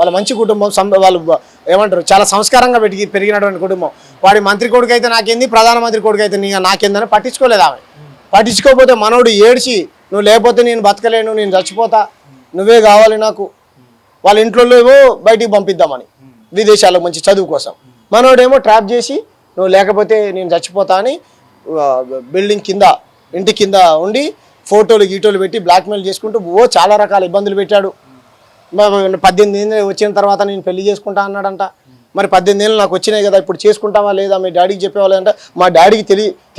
వాళ్ళ మంచి కుటుంబం, వాళ్ళు ఏమంటారు చాలా సంస్కారంగా పెరిగినటువంటి కుటుంబం. వాడి మంత్రి కొడుకు అయితే నాకేంది, ప్రధానమంత్రి కొడుకు అయితే నాకేందని పట్టించుకోలేదు ఆమె. పట్టించుకోకపోతే మనోడు ఏడ్చి నువ్వు లేకపోతే నేను బతకలేను, నేను చచ్చిపోతా, నువ్వే కావాలి నాకు, వాళ్ళ ఇంట్లో ఏమో బయటికి పంపిద్దామని విదేశాలకు మంచి చదువు కోసం. మనోడేమో ట్రాప్ చేసి నువ్వు లేకపోతే నేను చచ్చిపోతా అని బిల్డింగ్ కింద ఇంటి కింద ఉండి ఫోటోలు గీటోలు పెట్టి బ్లాక్మెయిల్ చేసుకుంటూ చాలా రకాల ఇబ్బందులు పెట్టాడు. 18 ఏళ్ళు వచ్చిన తర్వాత నేను పెళ్లి చేసుకుంటా అన్నాడంట. మరి 18 ఏళ్ళు నాకు వచ్చినాయి కదా, ఇప్పుడు చేసుకుంటావా లేదా మీ డాడీకి చెప్పేవాళ్ళంట. మా డాడీకి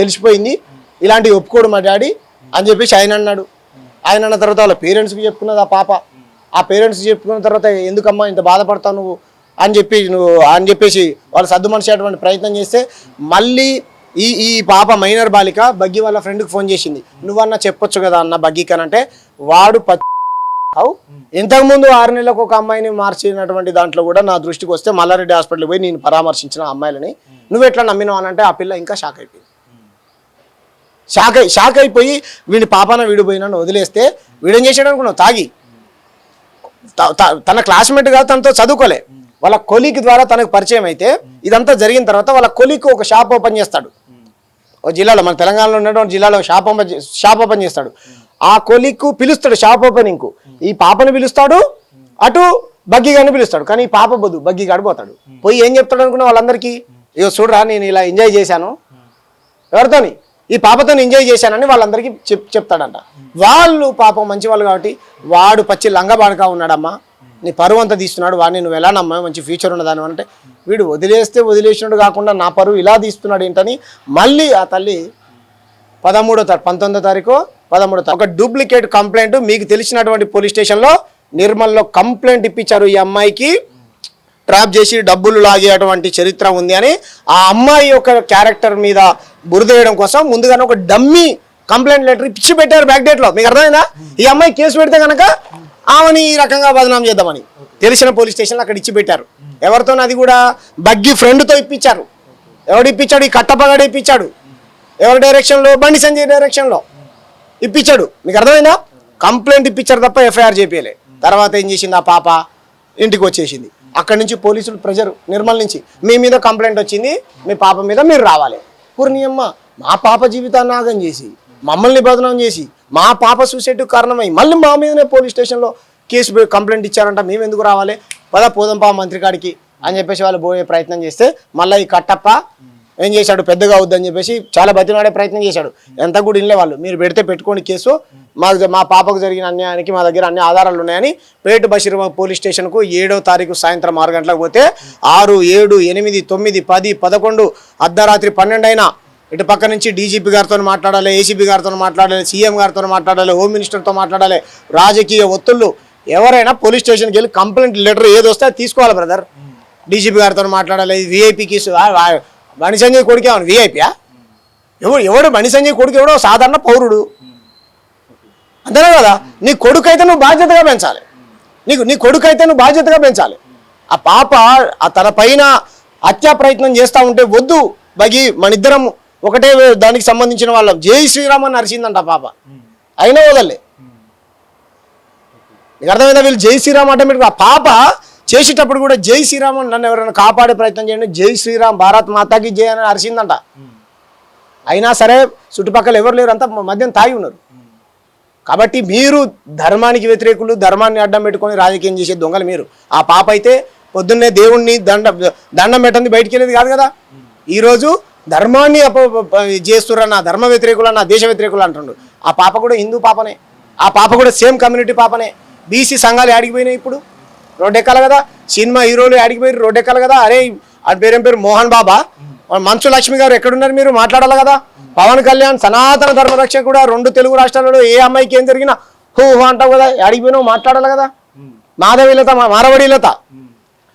తెలిసిపోయింది, ఇలాంటివి ఒప్పుకోడు మా డాడీ అని చెప్పేసి ఆయన అన్నాడు. ఆయన అన్న తర్వాత వాళ్ళ పేరెంట్స్కి చెప్పుకున్నది ఆ పాప. ఆ పేరెంట్స్కి చెప్పుకున్న తర్వాత ఎందుకమ్మా ఇంత బాధపడతావు నువ్వు అని చెప్పేసి వాళ్ళు సర్దు మనిషేటువంటి ప్రయత్నం చేస్తే మళ్ళీ ఈ పాప మైనర్ బాలిక బగ్గి వాళ్ళ ఫ్రెండ్కి ఫోన్ చేసింది. నువ్వన్నా చెప్పొచ్చు కదా అన్న బగ్గికి అని అంటే వాడు ఇంతకుముందు 6 నెలలకు ఒక అమ్మాయిని మార్చినటువంటి దాంట్లో కూడా నా దృష్టికి వస్తే మల్లారెడ్డి హాస్పిటల్కి పోయి నేను పరామర్శించిన అమ్మాయిలని నువ్వు ఎట్లా నమ్మినావు అని అంటే ఆ పిల్ల ఇంకా షాక్ అయిపోయింది. షాక్ అయిపోయి వీడి పాపన వీడు పోయినా వదిలేస్తే వీడేం చేశాడు అనుకున్నావు, తాగి తన క్లాస్మేట్ గా తనతో చదువుకోలే, వాళ్ళ కొలీగ్ ద్వారా తనకు పరిచయం అయితే ఇదంతా జరిగిన తర్వాత వాళ్ళ కొలీగ్ ఒక షాప్ ఓపెన్ చేస్తాడు. ఒక జిల్లాలో, మన తెలంగాణలో ఉన్నటువంటి జిల్లాలో షాప్ ఓపెన్ చేస్తాడు. ఆ కొలీగ్కు పిలుస్తాడు షాప్ ఓపెనింగ్కు, ఈ పాపను పిలుస్తాడు, అటు బగ్గి గారిని పిలుస్తాడు. కానీ ఈ పాప బొద్దు బగ్గి గాడు పోతాడు. పోయి ఏం చెప్తాడు అనుకున్న వాళ్ళందరికీ, ఇగో చూడరా నేను ఇలా ఎంజాయ్ చేశాను, ఎవరితోని ఈ పాపతో ఎంజాయ్ చేశానని వాళ్ళందరికీ చెప్తాడంట. వాళ్ళు పాపం మంచి వాళ్ళు కాబట్టి వాడు పచ్చి లంగబాడుగా ఉన్నాడమ్మా, నీ పరువు అంతా తీస్తున్నాడు, వాడిని నువ్వు ఎలా నమ్మా మంచి ఫ్యూచర్ ఉన్నదాని అంటే వీడు వదిలేసినట్టు కాకుండా నా పరువు ఇలా తీస్తున్నాడు ఏంటని మళ్ళీ ఆ తల్లి 19వ తారీఖు ఒక డూప్లికేట్ కంప్లైంట్ మీకు తెలిసినటువంటి పోలీస్ స్టేషన్లో నిర్మల్లో కంప్లైంట్ ఇప్పించారు. ఈ అమ్మాయికి ట్రాప్ చేసి డబ్బులు లాగేటువంటి చరిత్ర ఉంది అని ఆ అమ్మాయి యొక్క క్యారెక్టర్ మీద బురదేయడం కోసం ముందుగానే ఒక డమ్మీ కంప్లైంట్ లెటర్ ఇచ్చి పెట్టారు బ్యాక్ డేట్లో. మీకు అర్థమైందా? ఈ అమ్మాయి కేసు పెడితే కనుక ఆమెని ఈ రకంగా బదనాం చేద్దామని తెలిసిన పోలీస్ స్టేషన్లో అక్కడ ఇచ్చి పెట్టారు. ఎవరితో? అది కూడా బగ్గి ఫ్రెండ్తో ఇప్పించారు. ఎవడు ఇప్పించాడు? ఈ కట్టపగాడు ఇప్పించాడు. ఎవరి డైరెక్షన్లో? బండి సంజయ్ డైరెక్షన్లో ఇప్పించాడు. మీకు అర్థమైందా? కంప్లైంట్ ఇప్పించారు తప్ప ఎఫ్ఐఆర్ చేపియలే. తర్వాత ఏం చేసింది ఆ పాప, ఇంటికి వచ్చేసింది. అక్కడి నుంచి పోలీసులు ప్రెజర్ నిర్మల్ నుంచి మీ మీద కంప్లైంట్ వచ్చింది, మీ పాప మీద మీరు రావాలి. పూర్ణియమ్మ మా పాప జీవితాన్ని ఆగం చేసి మమ్మల్ని బదనాం చేసి మా పాప సూసైడ్కి కారణమై మళ్ళీ మా మీదనే పోలీస్ స్టేషన్లో కేసు కంప్లైంట్ ఇచ్చారంట, మేము ఎందుకు రావాలి, పోదంపా మంత్రి కాడికి అని చెప్పేసి వాళ్ళు పోయే ప్రయత్నం చేస్తే మళ్ళీ ఈ కట్టప్ప ఏం చేశాడు, పెద్దగా అవుద్దని చెప్పేసి చాలా బతిమాడే ప్రయత్నం చేశాడు. ఎంత కూడా ఇల్లే వాళ్ళు, మీరు పెడితే పెట్టుకోండి కేసు, మా పాపకు జరిగిన అన్యాయానికి మా దగ్గర అన్ని ఆధారాలు ఉన్నాయని పేటు బషీర్ పోలీస్ స్టేషన్కు 7వ తారీఖు సాయంత్రం 6 గంటలకు పోతే 6, 7, 8, 9, 10, 11 అర్ధరాత్రి 12 అయినా ఇటు పక్క నుంచి డీజీపీ గారితో మాట్లాడాలి, ఏసీపీ గారితో మాట్లాడాలి, సీఎం గారితో మాట్లాడాలి, హోమ్ మినిస్టర్తో మాట్లాడాలి. రాజకీయ ఒత్తుళ్ళు ఎవరైనా పోలీస్ స్టేషన్కి వెళ్ళి కంప్లైంట్ లెటర్ ఏది వస్తే అది తీసుకోవాలి బ్రదర్. డీజీపీ గారితో మాట్లాడాలి. విఐపీ కేసు బండి సంజయ్ కొడుకు ఏమన్నా విఐపీయా? ఎవడు బండి సంజయ్ కొడుకు? ఎవడో సాధారణ పౌరుడు, అంతేనా కదా? నీ కొడుకు అయితే నువ్వు బాధ్యతగా పెంచాలి, నీ కొడుకు అయితే నువ్వు బాధ్యతగా పెంచాలి. ఆ పాప తన పైన హత్యా ప్రయత్నం చేస్తూ ఉంటే వద్దు బగి, మన ఇద్దరం ఒకటే దానికి సంబంధించిన వాళ్ళం, జై శ్రీరామ్ అని అరిచిందంట పాప, అయినా వదలే. నీకు అర్థమైందా? వీళ్ళు జై శ్రీరామ్ ఆటోమేటిక్గా ఆ పాప చేసేటప్పుడు కూడా జై శ్రీరామ్ అని నన్ను ఎవరైనా కాపాడే ప్రయత్నం చేయండి, జై శ్రీరామ్ భారత్ మాతాకి జై అని అరిచిందంట. అయినా సరే చుట్టుపక్కల ఎవరు లేరు, అంతా మద్యం తాగి ఉన్నారు. కాబట్టి మీరు ధర్మానికి వ్యతిరేకులు, ధర్మాన్ని అడ్డం పెట్టుకొని రాజకీయం చేసే దొంగలు మీరు. ఆ పాప అయితే పొద్దున్నే దేవుణ్ణి దండం పెట్టండి బయటికి వెళ్ళేది కాదు కదా. ఈరోజు ధర్మాన్ని చేస్తున్నా, ధర్మ వ్యతిరేకులన్నా, దేశ వ్యతిరేకులు అంటుండ్రు. ఆ పాప కూడా హిందూ పాపనే, ఆ పాప కూడా సేమ్ కమ్యూనిటీ పాపనే. బీసీ సంఘాలు ఆడిగిపోయినాయి, ఇప్పుడు రోడ్డెక్కాలి కదా. సినిమా హీరోలు ఆడిగిపోయి రోడ్డెక్కాలి కదా. అరే ఆ పేరేం పేరు మోహన్ బాబా, మంచు లక్ష్మి గారు ఎక్కడున్నారు? మీరు మాట్లాడాలి కదా. పవన్ కళ్యాణ్ సనాతన ధర్మరక్షకుడు కూడా 2 తెలుగు రాష్ట్రాలలో ఏ అమ్మాయికి ఏం జరిగినా హూ అంటావు కదా, ఆడిగిపోయినావు మాట్లాడాలి కదా.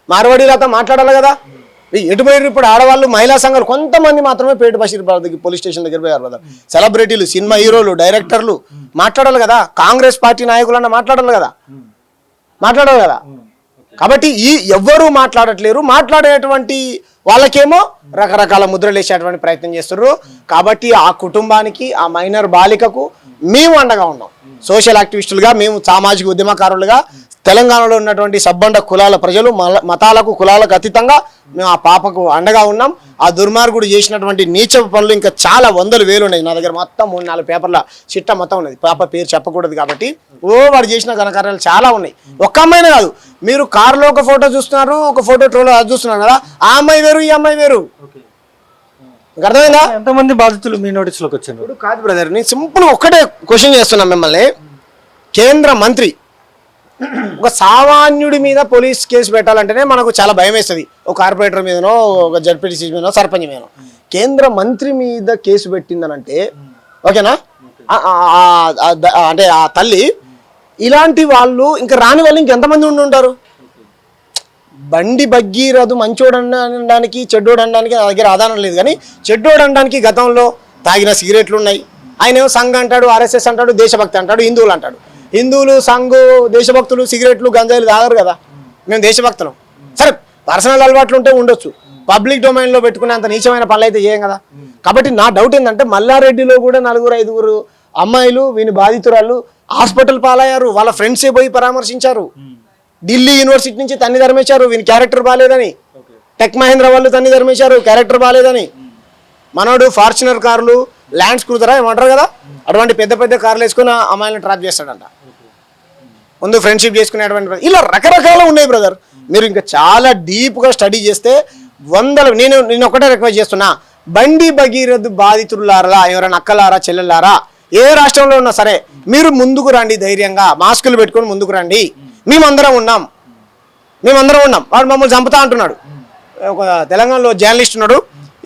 మారవడిలత మాట్లాడాలి కదా. ఎటుపోయారు ఇప్పుడు ఆడవాళ్ళు, మహిళా సంఘాలు కొంతమంది మాత్రమే పేటు బషీర్ పోలీస్ స్టేషన్ దగ్గర పోయారు కదా. సెలబ్రిటీలు, సినిమా హీరోలు, డైరెక్టర్లు మాట్లాడాలి కదా. కాంగ్రెస్ పార్టీ నాయకులన్నా మాట్లాడాలి కదా. కాబట్టి ఎవ్వరూ మాట్లాడట్లేరు. మాట్లాడేటువంటి వాళ్ళకేమో రకరకాల ముద్రలు వేసేటువంటి ప్రయత్నం చేస్తున్నారు. కాబట్టి ఆ కుటుంబానికి, ఆ మైనర్ బాలికకు మేము అండగా ఉన్నాం. సోషల్ యాక్టివిస్టులుగా, మేము సామాజిక ఉద్యమకారులుగా, తెలంగాణలో ఉన్నటువంటి సబ్బండ కులాల ప్రజలు మతాలకు కులాలకు అతీతంగా మేము ఆ పాపకు అండగా ఉన్నాం. ఆ దుర్మార్గుడు చేసినటువంటి నీచ పనులు ఇంకా చాలా వందలు వేలు ఉన్నాయి. నా దగ్గర మొత్తం 3-4 పేపర్ల చిట్ట మొత్తం ఉన్నది. పాప పేరు చెప్పకూడదు కాబట్టి వాడు చేసిన ఘనకార్యాలు చాలా ఉన్నాయి. ఒక్క అమ్మాయినే కాదు, మీరు కారులో ఒక ఫోటో చూస్తున్నారు, ఒక ఫోటో ట్రోలో అది చూస్తున్నారు కదా, ఆ అమ్మాయి వేరు ఈ అమ్మాయి వేరు. అర్థమైందా? ఎంతమంది బాధితులు మీ నోటీసులోకి వచ్చారు? ఇప్పుడు కాదు బ్రదర్, నేను సింపుల్ ఒక్కటే క్వశ్చన్ చేస్తున్నాను మిమ్మల్ని. కేంద్ర మంత్రి ఒక సామాన్యుడి మీద పోలీస్ కేసు పెట్టాలంటేనే మనకు చాలా భయం వేస్తుంది. ఒక కార్పొరేటర్ మీదనో, ఒక జడ్పీటీసీ మీదనో, సర్పంచ్ మీదనో. కేంద్ర మంత్రి మీద కేసు పెట్టిందనంటే ఓకేనా, అంటే ఆ తల్లి ఇలాంటి వాళ్ళు ఇంకా రాని వాళ్ళు ఇంకెంతమంది ఉండి ఉంటారు? బండి భగీరథు మంచోడు అనడానికి చెడ్డోడు అనడానికి నా దగ్గర ఆధారం లేదు, కానీ చెడ్డోడు అనడానికి గతంలో తాగిన సిగరెట్లు ఉన్నాయి. ఆయన ఏమో సంఘ్ అంటాడు, ఆర్ఎస్ఎస్ అంటాడు, దేశభక్తి అంటాడు, హిందువులు అంటాడు. హిందువులు, సంఘు, దేశభక్తులు సిగరెట్లు గంజాయిలు తాగరు కదా. మేము దేశభక్తులం. సరే పర్సనల్ అలవాట్లు ఉంటే ఉండొచ్చు, పబ్లిక్ డొమైన్లో పెట్టుకునే అంత నీచమైన పనులు అయితే చేయం కదా. కాబట్టి నా డౌట్ ఏంటంటే మల్లారెడ్డిలో కూడా 4-5 అమ్మాయిలు వీని బాధితురాళ్ళు హాస్పిటల్ పాలయ్యారు. వాళ్ళ ఫ్రెండ్సే పోయి పరామర్శించారు. ఢిల్లీ యూనివర్సిటీ నుంచి తన్ని ధర్మేశారు వీని క్యారెక్టర్ బాగాలేదని. టెక్ మహేంద్ర వాళ్ళు తన్ని ధర్మేశారు క్యారెక్టర్ బాగాలేదని. మనోడు ఫార్చునర్ కార్లు, ల్యాండ్స్ క్రూజరా ఏమంటారు కదా, అటువంటి పెద్ద పెద్ద కార్లు వేసుకుని అమ్మాయిలను ట్రాప్ చేస్తాడంట. ముందు ఫ్రెండ్షిప్ చేసుకునేటువంటి ఇలా రకరకాలు ఉన్నాయి బ్రదర్. మీరు ఇంకా చాలా డీప్గా స్టడీ చేస్తే వందలు. నేను ఒకటే రిక్వెస్ట్ చేస్తున్నా, బండి భగీరథ్ బాధితులారా, ఎవరైనా అక్కలారా, చెల్లెలారా, ఏ రాష్ట్రంలో ఉన్నా సరే మీరు ముందుకు రండి, ధైర్యంగా మాస్కులు పెట్టుకొని ముందుకు రండి. మేమందరం ఉన్నాం. వాడు మమ్మల్ని చంపుతా అంటున్నాడు. ఒక తెలంగాణలో జర్నలిస్ట్ ఉన్నాడు,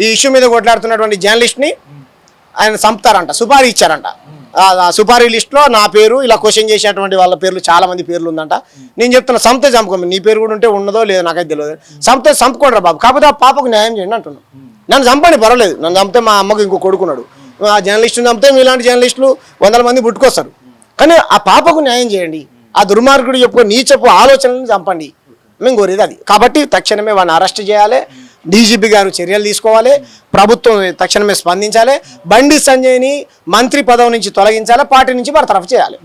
ఈ ఇష్యూ మీద కొట్లాడుతున్నటువంటి జర్నలిస్ట్ని ఆయన చంపుతారంట, సుపారీ ఇచ్చారంట. ఆ సుపారీ లిస్ట్లో నా పేరు, ఇలా క్వశ్చన్ చేసేటువంటి వాళ్ళ పేర్లు చాలా మంది పేర్లు ఉందంట. నేను చెప్తున్నా, చంపితే చంపుకోండి, నీ పేరు కూడా ఉంటే ఉన్నదో లేదో నాకైతే తెలియదు. చంపితే చంపుకోండి బాబు, కాకపోతే ఆ పాపకు న్యాయం చేయండి అంటున్నాను. నన్ను చంపండి పర్వాలేదు, నన్ను చంపితే మా అమ్మకు ఇంకో కొడుకున్నాడు, ఆ జర్నలిస్టుని చంపితే మీలాంటి జర్నలిస్టులు 100 మంది పుట్టుకొస్తారు. కానీ ఆ పాపకు న్యాయం చేయండి. ఆ దుర్మార్గుడు చెప్పు నీచపు ఆలోచనలను చంపండి, మేము కోరేది అది. కాబట్టి తక్షణమే వాడిని అరెస్ట్ చేయాలి, డీజీపీ గారు చర్యలు తీసుకోవాలి, ప్రభుత్వం తక్షణమే స్పందించాలి, బండి సంజయ్ని మంత్రి పదవి నుంచి తొలగించాలి, పార్టీ నుంచి బర్తరఫ్ చేయాలి.